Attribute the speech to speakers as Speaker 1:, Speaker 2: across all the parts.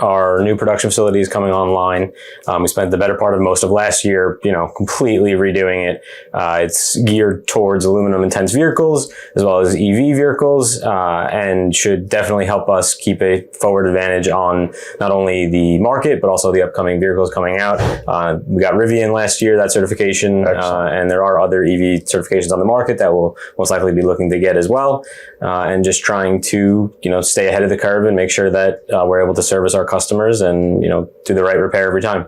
Speaker 1: Our new production facility is coming online. We spent the better part of most of last year, completely redoing it. It's geared towards aluminum intense vehicles as well as EV vehicles, and should definitely help us keep a forward advantage on not only the market, but also the upcoming vehicles coming out. We got Rivian last year, that certification, and there are other EV certifications on the market that we'll most likely be looking to get as well. And just trying to, stay ahead of the curve and make sure that we're able to service our customers and, do the right repair every time.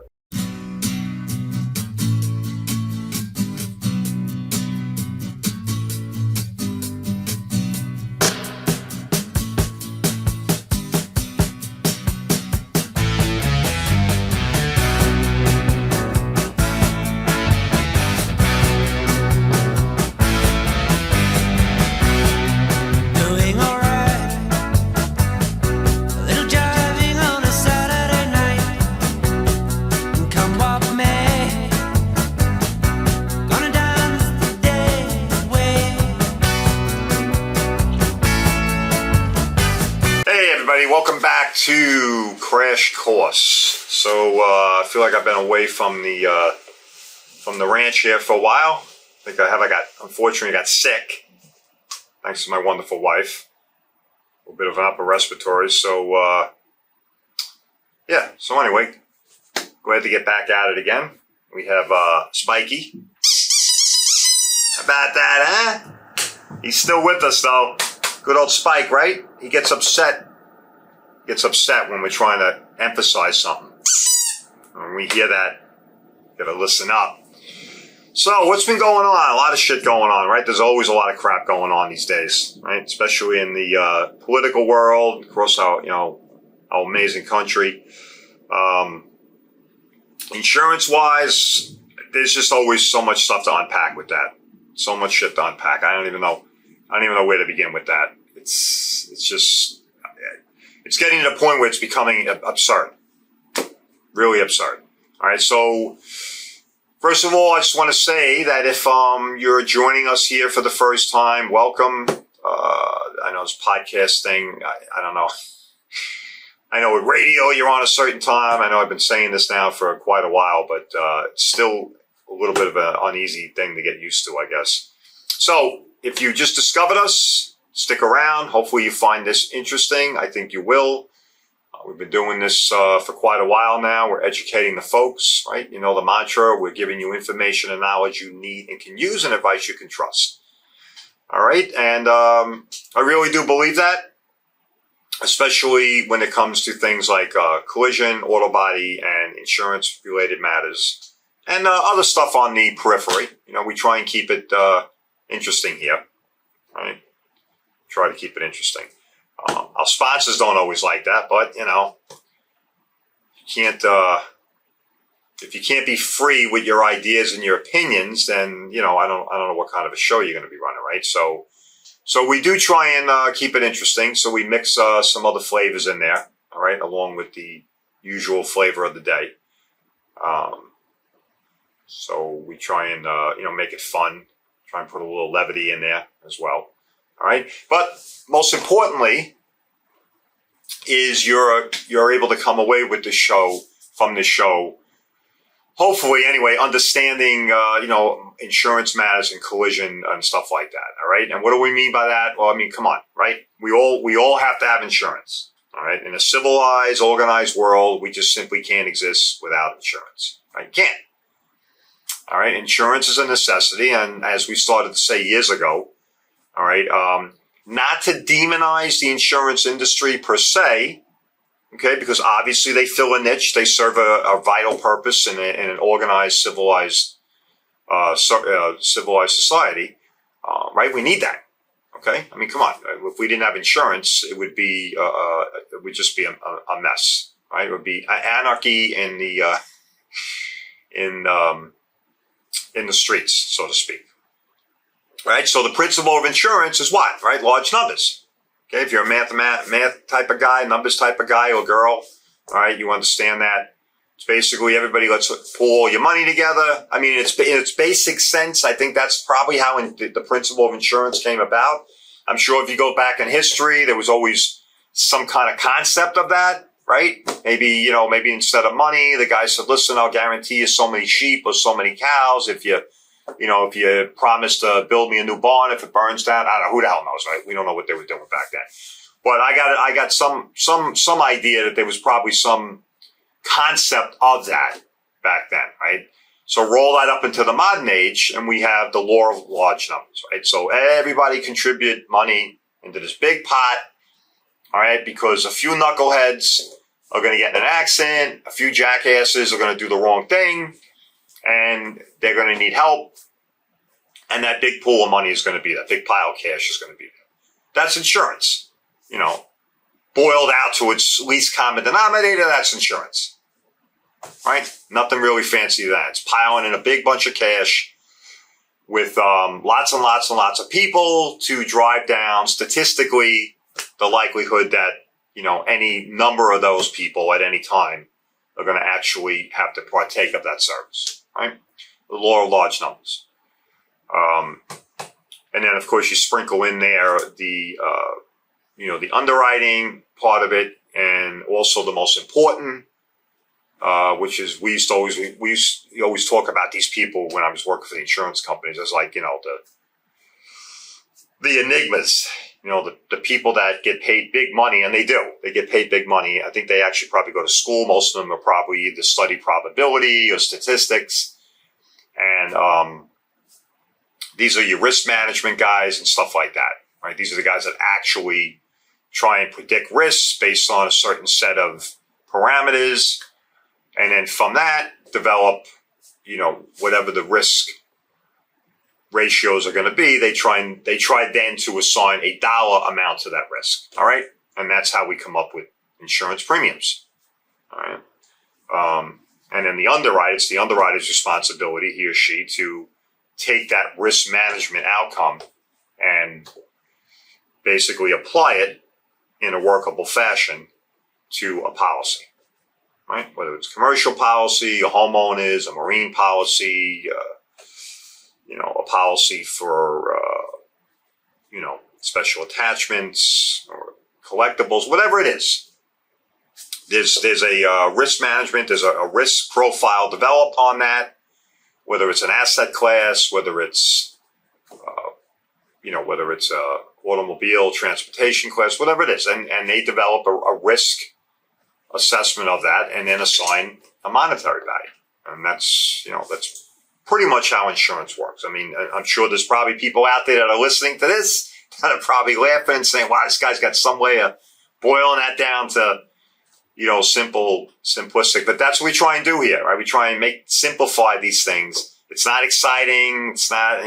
Speaker 2: Welcome back to Crash Course. So I feel like I've been away from the ranch here for a while. I think unfortunately got sick, thanks to my wonderful wife. A little bit of an upper respiratory. So yeah. So anyway, glad to get back at it again. We have Spiky. How about that, huh? He's still with us though. Good old Spike, right? He gets upset when we're trying to emphasize something. When we hear that, gotta listen up. So what's been going on? A lot of shit going on, right? There's always a lot of crap going on these days, right? Especially in the political world, across our amazing country. Insurance-wise, there's just always so much stuff to unpack with that. So much shit to unpack. I don't even know where to begin with that. It's getting to the point where it's becoming absurd. Really absurd. All right, so first of all, I just want to say that if you're joining us here for the first time, welcome. I know this podcast thing, I don't know. I know with radio, you're on a certain time. I know I've been saying this now for quite a while, but it's still a little bit of an uneasy thing to get used to, I guess. So if you just discovered us, stick around. Hopefully you find this interesting. I think you will. We've been doing this for quite a while now. We're educating the folks, right? You know the mantra. We're giving you information and knowledge you need and can use and advice you can trust. All right? And I really do believe that, especially when it comes to things like collision, auto body, and insurance-related matters, and other stuff on the periphery. We try and keep it interesting here, right? Try to keep it interesting. Our sponsors don't always like that, but you can't. If you can't be free with your ideas and your opinions, then I don't know what kind of a show you're going to be running, right? So we do try and keep it interesting. So we mix some other flavors in there, all right, along with the usual flavor of the day. So we try and make it fun. Try and put a little levity in there as well. All right, but most importantly is you're able to come away with the show from this show. Hopefully, anyway, understanding insurance matters and collision and stuff like that. All right, and what do we mean by that? Well, I mean, come on, right? We all have to have insurance. All right, in a civilized, organized world, we just simply can't exist without insurance. Right? You can't. All right, insurance is a necessity, and as we started to say years ago. All right, not to demonize the insurance industry per se, okay, because obviously they fill a niche, they serve a vital purpose in an organized, civilized society, right? We need that, okay? I mean, come on, if we didn't have insurance, it would just be a mess, right? It would be anarchy in the streets, so to speak. Right, so the principle of insurance is what? Right, large numbers. Okay, if you're a math type of guy, numbers type of guy or girl, all right, you understand that. It's basically everybody let's pull all your money together. I mean, in its basic sense, I think that's probably how the principle of insurance came about. I'm sure if you go back in history, there was always some kind of concept of that, right? Maybe instead of money, the guy said, listen, I'll guarantee you so many sheep or so many cows if you promise to build me a new barn if it burns down. I don't know, who the hell knows, right? We don't know what they were doing back then. But I got some idea that there was probably some concept of that back then, right? So roll that up into the modern age, and we have the law of large numbers, right? So everybody contribute money into this big pot, all right? Because a few knuckleheads are going to get in an accident, a few jackasses are going to do the wrong thing, and they're going to need help. And that big pool of money is going to be there. Big pile of cash is going to be there. That's insurance, boiled out to its least common denominator. That's insurance. Right? Nothing really fancy to that. It's piling in a big bunch of cash with lots and lots and lots of people to drive down statistically the likelihood that, any number of those people at any time are going to actually have to partake of that service. Right? The law of large numbers. And then, of course, you sprinkle in there the underwriting part of it, and also the most important, which is we used to always talk about these people when I was working for the insurance companies as like, the enigmas, the people that get paid big money, and they get paid big money. I think they actually probably go to school. Most of them are probably either study probability or statistics. And, these are your risk management guys and stuff like that, right? These are the guys that actually try and predict risks based on a certain set of parameters. And then from that, develop, whatever the risk ratios are going to be. They try then to assign a dollar amount to that risk. All right. And that's how we come up with insurance premiums. All right. And then it's the underwriter's responsibility, he or she, to take that risk management outcome and basically apply it in a workable fashion to a policy, right? Whether it's commercial policy, a homeowners, a marine policy, a policy for, special attachments or collectibles, whatever it is. There's a risk management, there's a risk profile developed on that, whether it's an asset class, whether it's a automobile transportation class, whatever it is, and they develop a risk assessment of that and then assign a monetary value. And that's pretty much how insurance works. I mean, I'm sure there's probably people out there that are listening to this that are probably laughing and saying, wow, this guy's got some way of boiling that down to, simplistic. But that's what we try and do here, right? We try and simplify these things. It's not exciting. It's not,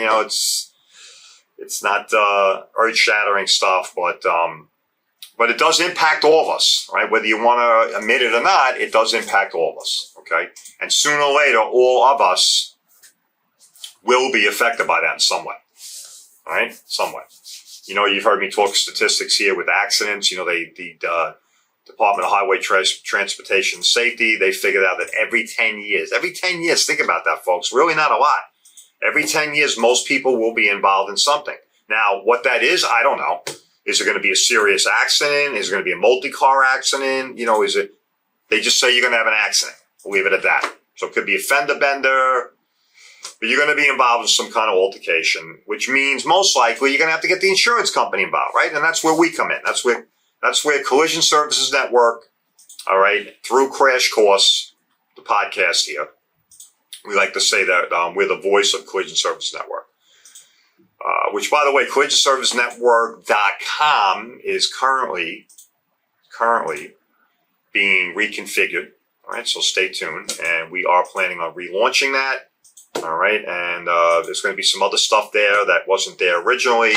Speaker 2: it's not earth-shattering stuff, but it does impact all of us, right? Whether you want to admit it or not, it does impact all of us, okay? And sooner or later, all of us will be affected by that in some way, all right? Some way. You've heard me talk statistics here with accidents. The Department of Highway Transportation and Safety, they figured out that every 10 years, think about that, folks, really not a lot. Every 10 years, most people will be involved in something. Now, what that is, I don't know. Is it going to be a serious accident? Is it going to be a multi-car accident? They just say you're going to have an accident. We'll leave it at that. So it could be a fender bender, but you're going to be involved in some kind of altercation, which means most likely you're going to have to get the insurance company involved, right? And that's where we come in. That's where Collision Services Network, all right, through Crash Course, the podcast here, we like to say that we're the voice of Collision Services Network. Which, by the way, collisionservicenetwork.com is currently being reconfigured. All right, so stay tuned. And we are planning on relaunching that. All right, and there's going to be some other stuff there that wasn't there originally.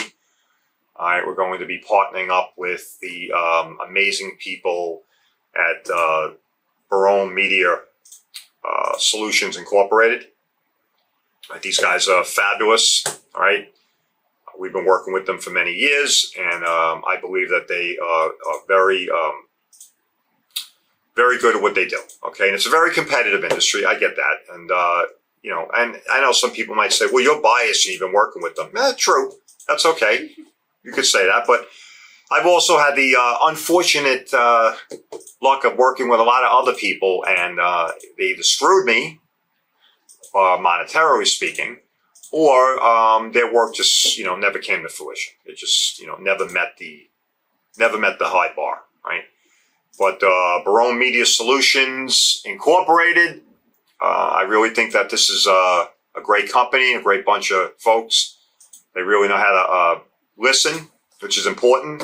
Speaker 2: All right, we're going to be partnering up with the amazing people at Barone Media Solutions Incorporated. Right, these guys are fabulous. All right. We've been working with them for many years, and I believe that they are very, very good at what they do. Okay, and it's a very competitive industry. I get that, and and I know some people might say, "Well, you're biased and you've been working with them." True, that's okay. You could say that, but I've also had the unfortunate luck of working with a lot of other people, and they either screwed me, monetarily speaking, or their work just never came to fruition. It just never met the high bar, right? But Barone Media Solutions Incorporated, I really think that this is a great company, a great bunch of folks. They really know how to listen, which is important.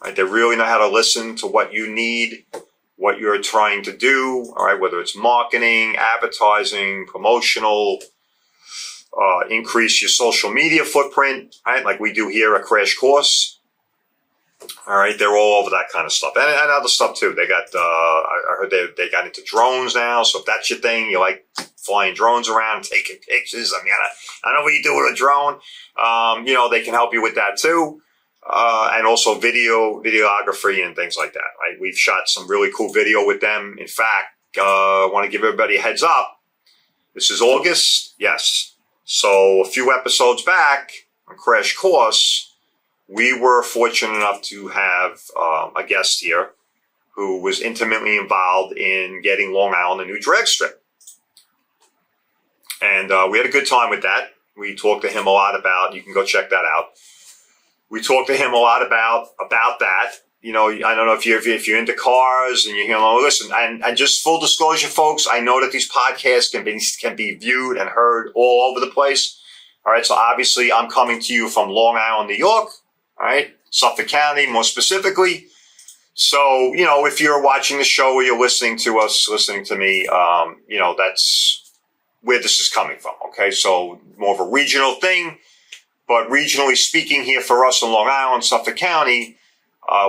Speaker 2: Right? They really know how to listen to what you need, what you're trying to do. All right, whether it's marketing, advertising, promotional, increase your social media footprint, right? Like we do here at Crash Course. All right, they're all over that kind of stuff, and other stuff too. They got, I heard they got into drones now. So if that's your thing, you like flying drones around, taking pictures. I mean, I know what you do with a drone. They can help you with that too, and also videography and things like that. Right, we've shot some really cool video with them. In fact, I want to give everybody a heads up. This is August, yes. So a few episodes back on Crash Course, we were fortunate enough to have a guest here who was intimately involved in getting Long Island a new drag strip. And we had a good time with that. We talked to him a lot about, you can go check that out. We talked to him a lot about that. I don't know if you're into cars and listen, and just full disclosure, folks, I know that these podcasts can be viewed and heard all over the place. All right. So obviously I'm coming to you from Long Island, New York. All right, Suffolk County, more specifically. So, if you're watching the show or you're listening to me, that's where this is coming from. Okay, so more of a regional thing, but regionally speaking, here for us in Long Island, Suffolk County,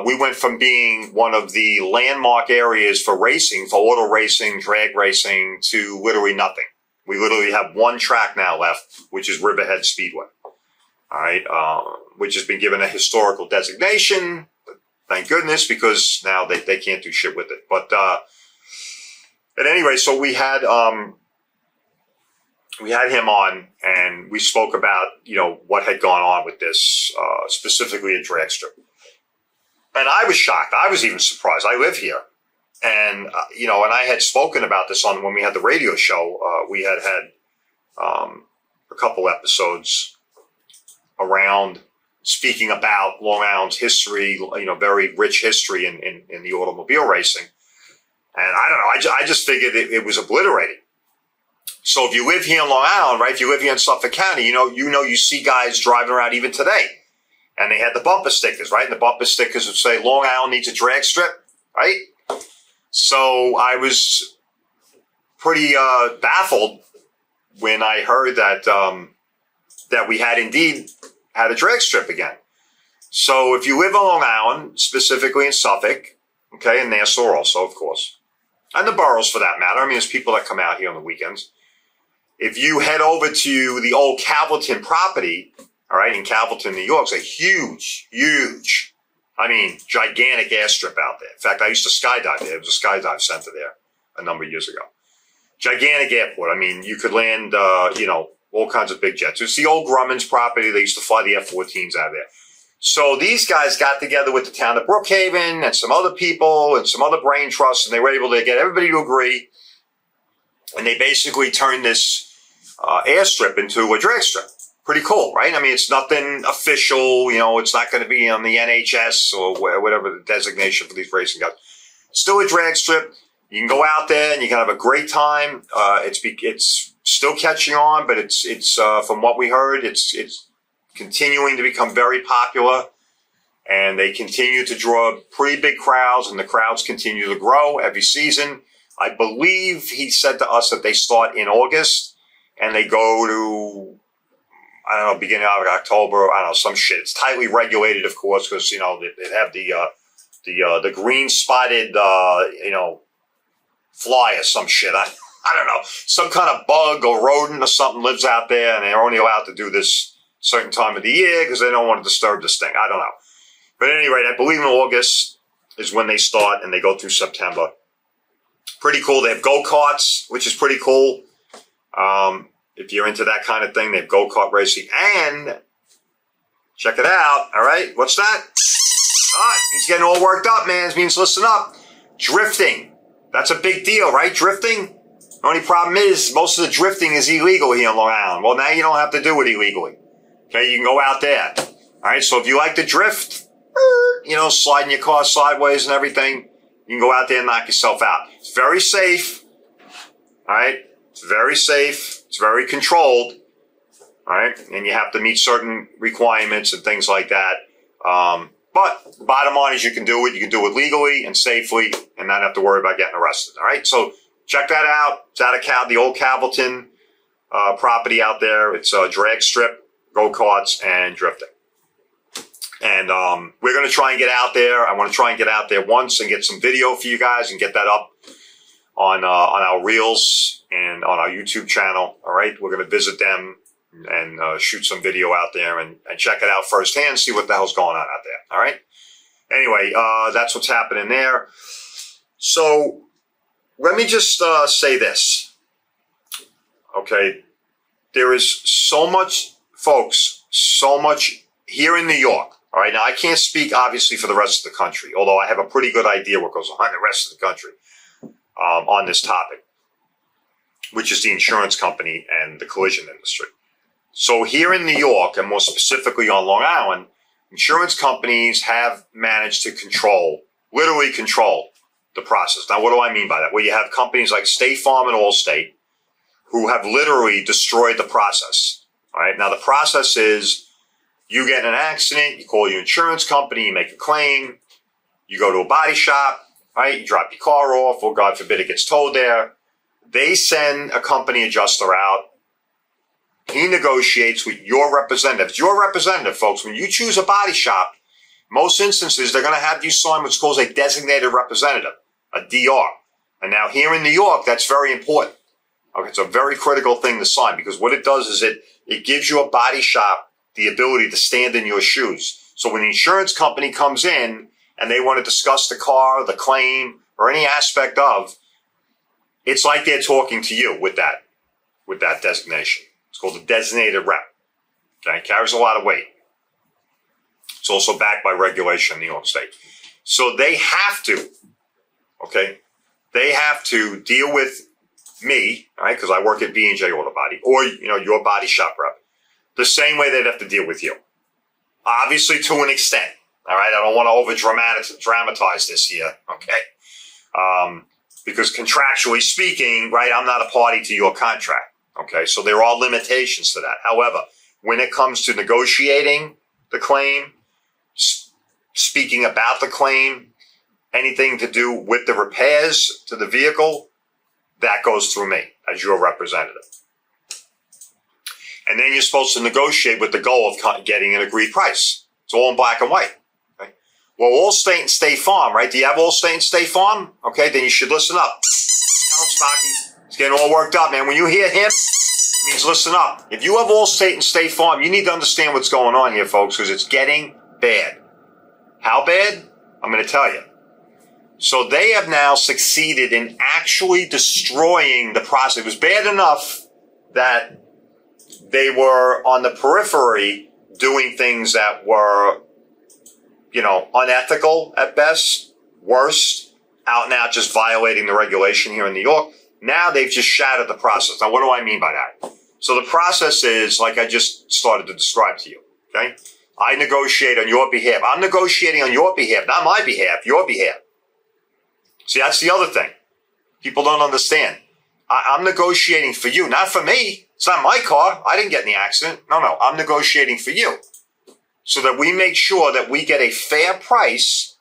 Speaker 2: we went from being one of the landmark areas for racing, for auto racing, drag racing, to literally nothing. We literally have one track now left, which is Riverhead Speedway. All right, which has been given a historical designation. Thank goodness, because now they can't do shit with it. But at any rate, so we had him on, and we spoke about what had gone on with this, specifically a drag strip. And I was shocked. I was even surprised. I live here, and and I had spoken about this on when we had the radio show. We had a couple episodes around speaking about Long Island's history, very rich history in the automobile racing. And I don't know, I just figured it was obliterated. So if you live here in Long Island, right, if you live here in Suffolk County, you see guys driving around even today. And they had the bumper stickers, right? And the bumper stickers would say, Long Island needs a drag strip, right? So I was pretty baffled when I heard that we had indeed had a drag strip again. So if you live on Long Island, specifically in Suffolk, okay, and Nassau also, of course, and the boroughs for that matter. I mean, there's people that come out here on the weekends. If you head over to the old Calverton property, all right, in Calverton, New York, it's a huge, gigantic airstrip out there. In fact, I used to skydive there. It was a skydive center there a number of years ago. Gigantic airport. I mean, you could land, all kinds of big jets. It's the old Grumman's property. They used to fly the F-14s out of there. So these guys got together with the town of Brookhaven and some other people and some other brain trusts, and they were able to get everybody to agree. And they basically turned this airstrip into a drag strip. Pretty cool, right? I mean, it's nothing official. It's not going to be on the NHS or whatever the designation for these racing guys. It's still a drag strip. You can go out there and you can have a great time. It's still catching on, but it's from what we heard, it's continuing to become very popular, and they continue to draw pretty big crowds, and the crowds continue to grow every season. I believe he said to us that they start in August and they go to, I don't know, beginning of October. I don't know, some shit. It's tightly regulated, of course, because they have the green spotted fly or some shit. I don't know, some kind of bug or rodent or something lives out there, and they're only allowed to do this certain time of the year because they don't want to disturb this thing. I don't know. But at any rate, I believe in August is when they start, and they go through September. Pretty cool. They have go-karts, which is pretty cool. If you're into that kind of thing, they have go-kart racing. And check it out. All right. What's that? He's getting all worked up, man. It means listen up. Drifting. That's a big deal, right? Drifting. The only problem is most of the drifting is illegal here in Long Island. Well, now you don't have to do it illegally. Okay, you can go out there. All right, so if you like to drift, sliding your car sideways and everything, you can go out there and knock yourself out. It's very safe. All right, it's very safe. It's very controlled. All right, and you have to meet certain requirements and things like that. But the bottom line is you can do it. You can do it legally and safely and not have to worry about getting arrested. All right, so check that out. It's out of the old Calverton property out there. It's a drag strip, go-karts, and drifting. And we're going to try and get out there. I want to try and get out there once and get some video for you guys and get that up on our Reels and on our YouTube channel. All right, we're going to visit them and shoot some video out there and check it out firsthand, see what the hell's going on out there. All right. Anyway, that's what's happening there. So let me just say this. Okay. There is so much, folks, so much here in New York. All right. Now, I can't speak, obviously, for the rest of the country, although I have a pretty good idea what goes on in the rest of the country on this topic, which is the insurance company and the collision industry. So here in New York, and more specifically on Long Island, insurance companies have managed to literally control the process. Now, what do I mean by that? Well, you have companies like State Farm and Allstate who have literally destroyed the process. All right. Now, the process is you get in an accident, you call your insurance company, you make a claim, you go to a body shop, right? You drop your car off, or God forbid it gets towed there. They send a company adjuster out. He negotiates with your representative. It's your representative, folks. When you choose a body shop, most instances, they're going to have you sign what's called a designated representative, a DR. And now here in New York, that's very important. Okay, it's a very critical thing to sign because what it does is it gives you a body shop the ability to stand in your shoes. So when the insurance company comes in and they want to discuss the car, the claim, or any aspect of, it's like they're talking to you with that designation. It's called a designated rep. Okay, it carries a lot of weight. It's also backed by regulation in New York State. So they have to, okay, they have to deal with me, all right, because I work at V&J Auto Body, or, your body shop rep, the same way they'd have to deal with you. Obviously, to an extent, all right? I don't want to over-dramatize this here, okay? Because contractually speaking, right, I'm not a party to your contract. Okay, so there are limitations to that. However, when it comes to negotiating the claim, speaking about the claim, anything to do with the repairs to the vehicle, that goes through me as your representative. And then you're supposed to negotiate with the goal of getting an agreed price. It's all in black and white. Okay? Well, Allstate and State Farm, right? Do you have Allstate and State Farm? Okay, then you should listen up. Tell him, Sparky. He's getting all worked up, man. When you hear him, it means listen up. If you have Allstate and State Farm, you need to understand what's going on here, folks, because it's getting bad. How bad? I'm going to tell you. So they have now succeeded in actually destroying the process. It was bad enough that they were on the periphery doing things that were, unethical at best, worst, out and out just violating the regulation here in New York. Now they've just shattered the process. Now, what do I mean by that? So the process is, like I just started to describe to you, okay? I negotiate on your behalf. I'm negotiating on your behalf, not my behalf, your behalf. See, that's the other thing. People don't understand. I'm negotiating for you, not for me. It's not my car. I didn't get in the accident. No. I'm negotiating for you so that we make sure that we get a fair price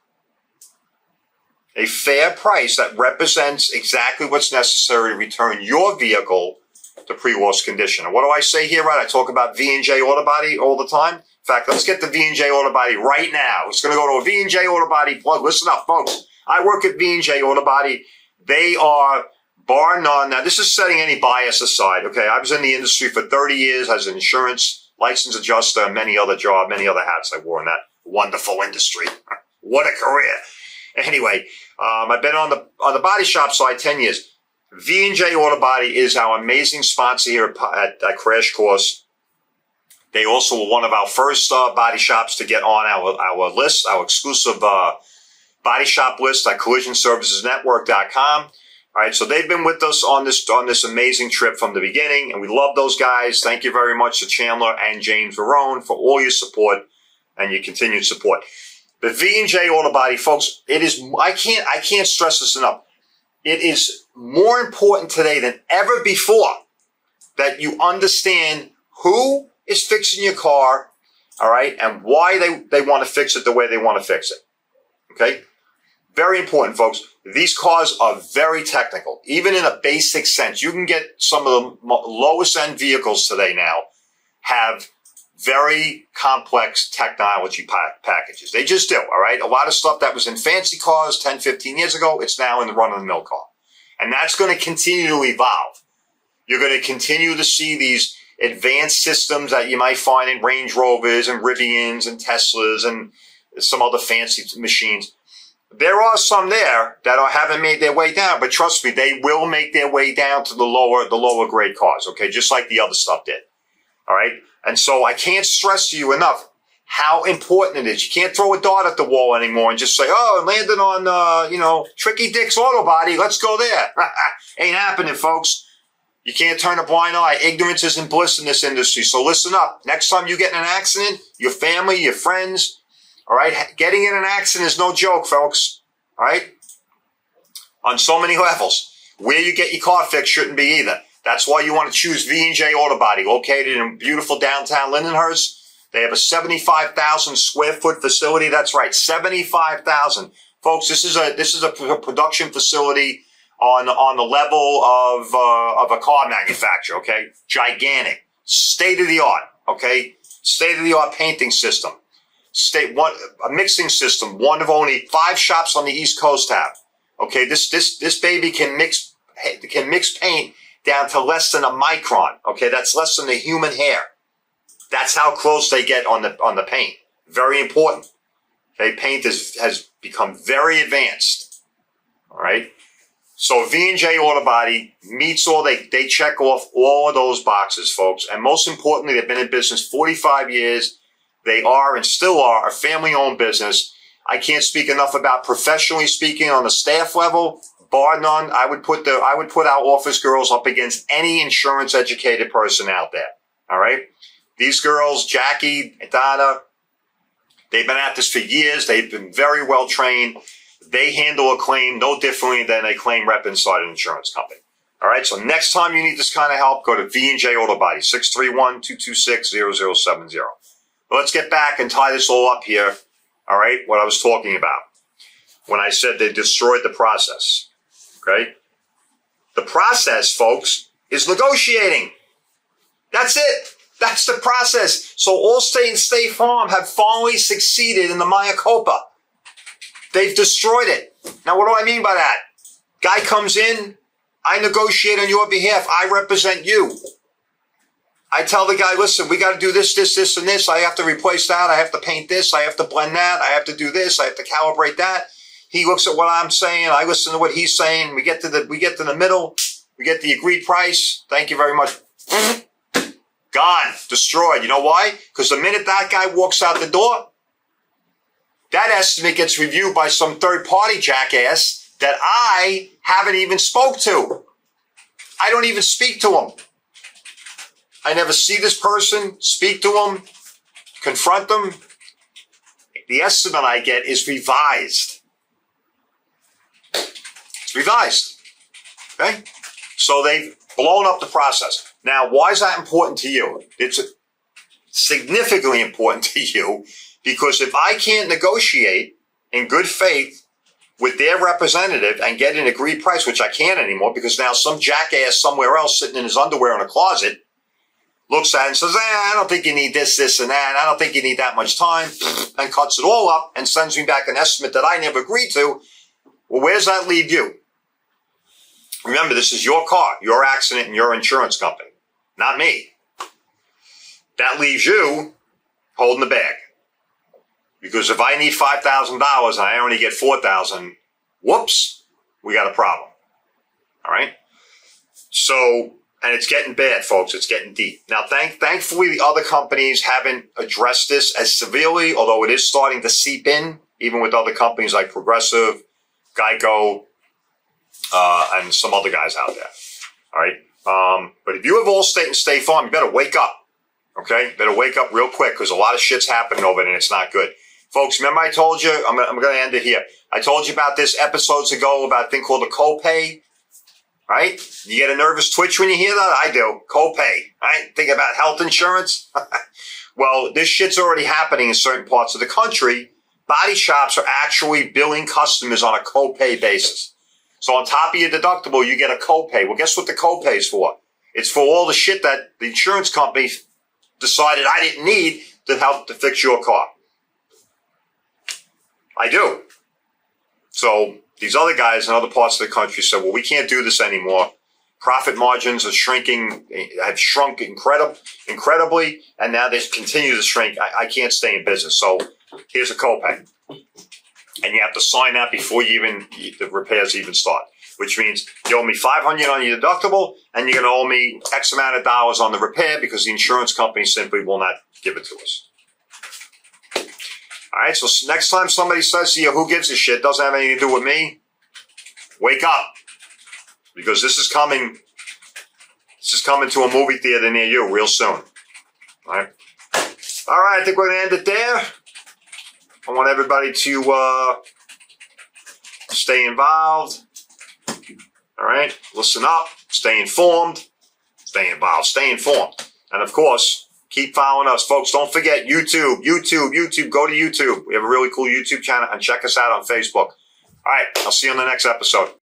Speaker 2: that represents exactly what's necessary to return your vehicle to pre-loss condition. And what do I say here, right? I talk about V&J Auto Body all the time. In fact, let's get the V&J Auto Body right now. It's going to go to a V&J Auto Body plug. Listen up, folks. I work at V&J Auto Body. They are, bar none. Now, this is setting any bias aside, okay? I was in the industry for 30 years as an insurance license adjuster and many other hats I wore in that wonderful industry. What a career. Anyway, I've been on the body shop side 10 years. V&J Auto Body is our amazing sponsor here at Crash Course. They also were one of our first body shops to get on our list, our exclusive body shop list at collisionservicesnetwork.com. All right, so they've been with us on this amazing trip from the beginning, and we love those guys. Thank you very much to Chandler and James Verone for all your support and your continued support. The V&J Auto Body, folks, it is, I can't stress this enough. It is more important today than ever before that you understand who is fixing your car, all right, and why they want to fix it the way they want to fix it, okay? Very important, folks. These cars are very technical, even in a basic sense. You can get some of the lowest end vehicles today now have very complex technology packages. They just do, all right? A lot of stuff that was in fancy cars 10, 15 years ago, it's now in the run-of-the-mill car. And that's going to continue to evolve. You're going to continue to see these advanced systems that you might find in Range Rovers and Rivians and Teslas and some other fancy machines. There are some there that haven't made their way down, but trust me, they will make their way down to the lower grade cars, okay? Just like the other stuff did, all right? And so I can't stress to you enough how important it is. You can't throw a dart at the wall anymore and just say, oh, it landed on, Tricky Dick's Auto Body. Let's go there. Ain't happening, folks. You can't turn a blind eye. Ignorance isn't bliss in this industry. So listen up. Next time you get in an accident, your family, your friends, all right, getting in an accident is no joke, folks, all right, on so many levels. Where you get your car fixed shouldn't be either. That's why you want to choose V&J Auto Body, located in beautiful downtown Lindenhurst. They have a 75,000 square foot facility. That's right, 75,000. Folks, this is a production facility on the level of a car manufacturer, okay? Gigantic, state of the art, okay? State of the art painting system. A mixing system, one of only 5 shops on the East Coast have. Okay, this baby can mix paint down to less than a micron. Okay, that's less than a human hair. That's how close they get on the paint. Very important. Okay, paint has become very advanced. All right. So V&J Auto Body meets they check off all of those boxes, folks. And most importantly, they've been in business 45 years. They are and still are a family-owned business. I can't speak enough about professionally speaking on the staff level. Bar none, I would put our office girls up against any insurance-educated person out there. All right? These girls, Jackie, Donna, they've been at this for years. They've been very well trained. They handle a claim no differently than a claim rep inside an insurance company. All right? So next time you need this kind of help, go to V&J Auto Body, 631-226-0070. But let's get back and tie this all up here. All right? What I was talking about when I said they destroyed the process. Okay? The process, folks, is negotiating. That's it. That's the process. So Allstate and State Farm have finally succeeded in the Mea Culpa. They've destroyed it. Now, what do I mean by that? Guy comes in, I negotiate on your behalf. I represent you. I tell the guy, listen, we got to do this, this, this, and this. I have to replace that. I have to paint this. I have to blend that. I have to do this. I have to calibrate that. He looks at what I'm saying. I listen to what he's saying. We get to the middle. We get the agreed price. Thank you very much. Gone. Destroyed. You know why? Because the minute that guy walks out the door, that estimate gets reviewed by some third-party jackass that I haven't even spoke to. I don't even speak to him. I never see this person, speak to him, confront them. The estimate I get is revised. It's revised. Okay? So they've blown up the process. Now, why is that important to you? It's significantly important to you because if I can't negotiate in good faith with their representative and get an agreed price, which I can't anymore because now some jackass somewhere else sitting in his underwear in a closet looks at it and says, I don't think you need this, this, and that. I don't think you need that much time, and cuts it all up and sends me back an estimate that I never agreed to. Well, where does that leave you? Remember, this is your car, your accident, and your insurance company, not me. That leaves you holding the bag. Because if I need $5,000 and I only get $4,000, whoops, we got a problem. All right? So And it's getting bad, folks. It's getting deep. Now, thankfully, the other companies haven't addressed this as severely, although it is starting to seep in, even with other companies like Progressive, Geico, and some other guys out there. All right. But if you have Allstate and State Farm, you better wake up. Okay? Better wake up real quick because a lot of shit's happening over there and it's not good. Folks, remember I told you, I'm going to end it here. I told you about this episodes ago about a thing called a copay. Right? You get a nervous twitch when you hear that? I do. Copay. Right? Think about health insurance. Well, this shit's already happening in certain parts of the country. Body shops are actually billing customers on a copay basis. So on top of your deductible, you get a copay. Well, guess what the copay is for? It's for all the shit that the insurance company decided I didn't need to help to fix your car. I do. So these other guys in other parts of the country said, well, we can't do this anymore. Profit margins are shrinking, have shrunk incredibly, and now they continue to shrink. I can't stay in business. So here's a copay. And you have to sign that before the repairs even start, which means you owe me $500 on your deductible, and you're going to owe me X amount of dollars on the repair because the insurance company simply will not give it to us. All right, so next time somebody says to you, who gives a shit, doesn't have anything to do with me, wake up. Because this is coming to a movie theater near you real soon. All right, I think we're going to end it there. I want everybody to stay involved. All right, listen up, stay informed, stay involved, stay informed. And of course, keep following us. Folks, don't forget YouTube. Go to YouTube. We have a really cool YouTube channel and check us out on Facebook. All right, I'll see you on the next episode.